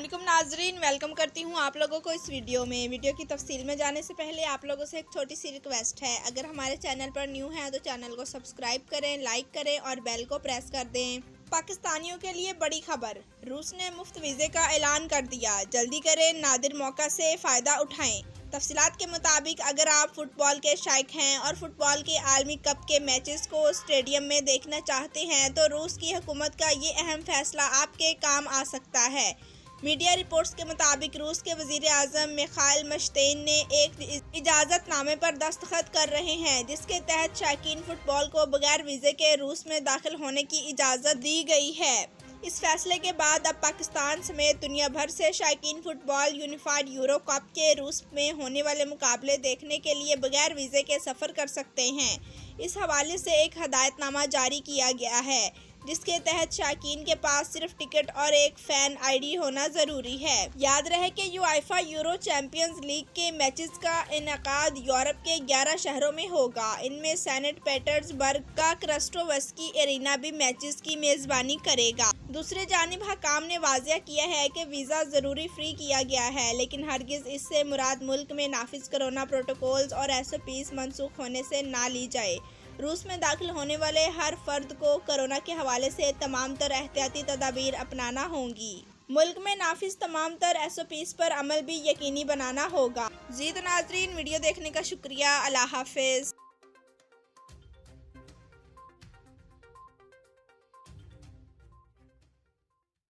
अस्सलामुअलैकुम नाजरीन, वेलकम करती हूँ आप लोगों को इस वीडियो की तफसील में जाने से पहले आप लोगों से एक छोटी सी रिक्वेस्ट है। अगर हमारे चैनल पर न्यू हैं तो चैनल को सब्सक्राइब करें, लाइक करें और बेल को प्रेस कर दें। पाकिस्तानियों के लिए बड़ी खबर, रूस ने मुफ्त वीज़े का ऐलान कर दिया। जल्दी करें, नादिर मौका से फ़ायदा उठाएं। तफसीलात के मुताबिक अगर आप फुटबॉल के शायक हैं और फुटबॉल के आलमी कप के मैचेस को स्टेडियम में देखना चाहते हैं तो रूस की हुकूमत का ये अहम फैसला आपके काम आ सकता है। मीडिया रिपोर्ट्स के मुताबिक रूस के वज़ीर आज़म मिखाइल मश्तेन ने एक इजाज़तनामे पर दस्तखत कर रहे हैं जिसके तहत शायकीन फुटबॉल को बगैर वीज़े के रूस में दाखिल होने की इजाज़त दी गई है। इस फैसले के बाद अब पाकिस्तान समेत दुनिया भर से शायकीन फुटबॉल यूनिफाइड यूरो कप के रूस में होने वाले मुकाबले देखने के लिए बगैर वीज़े के सफ़र कर सकते हैं। इस हवाले से एक हदायतनामा जारी किया गया है जिसके तहत शायकीन के पास सिर्फ टिकट और एक फ़ैन आईडी होना ज़रूरी है। याद रहे कि यूएफए यूरो चैंपियंस लीग के मैचेस का इनेकाद यूरोप के 11 शहरों में होगा। इनमें सेंट पीटर्सबर्ग का क्रास्टोवस्की एरिना भी मैचेस की मेज़बानी करेगा। दूसरी जानिब हकाम ने वाज़ेह किया है कि वीज़ा ज़रूरी फ्री किया गया है, लेकिन हरगिज़ इससे मुराद मुल्क में नाफिज कोरोना प्रोटोकॉल्स और SOPs मनसूख होने से ना ली जाए। रूस में दाखिल होने वाले हर फर्द को कोरोना के हवाले से तमाम तर एहतियाती तदाबीर अपनाना होंगी। मुल्क में नाफिज तमाम तर SOPs पर अमल भी यकीनी बनाना होगा। जी तो नाज़रीन, वीडियो देखने का शुक्रिया। अल्लाह हाफिज़।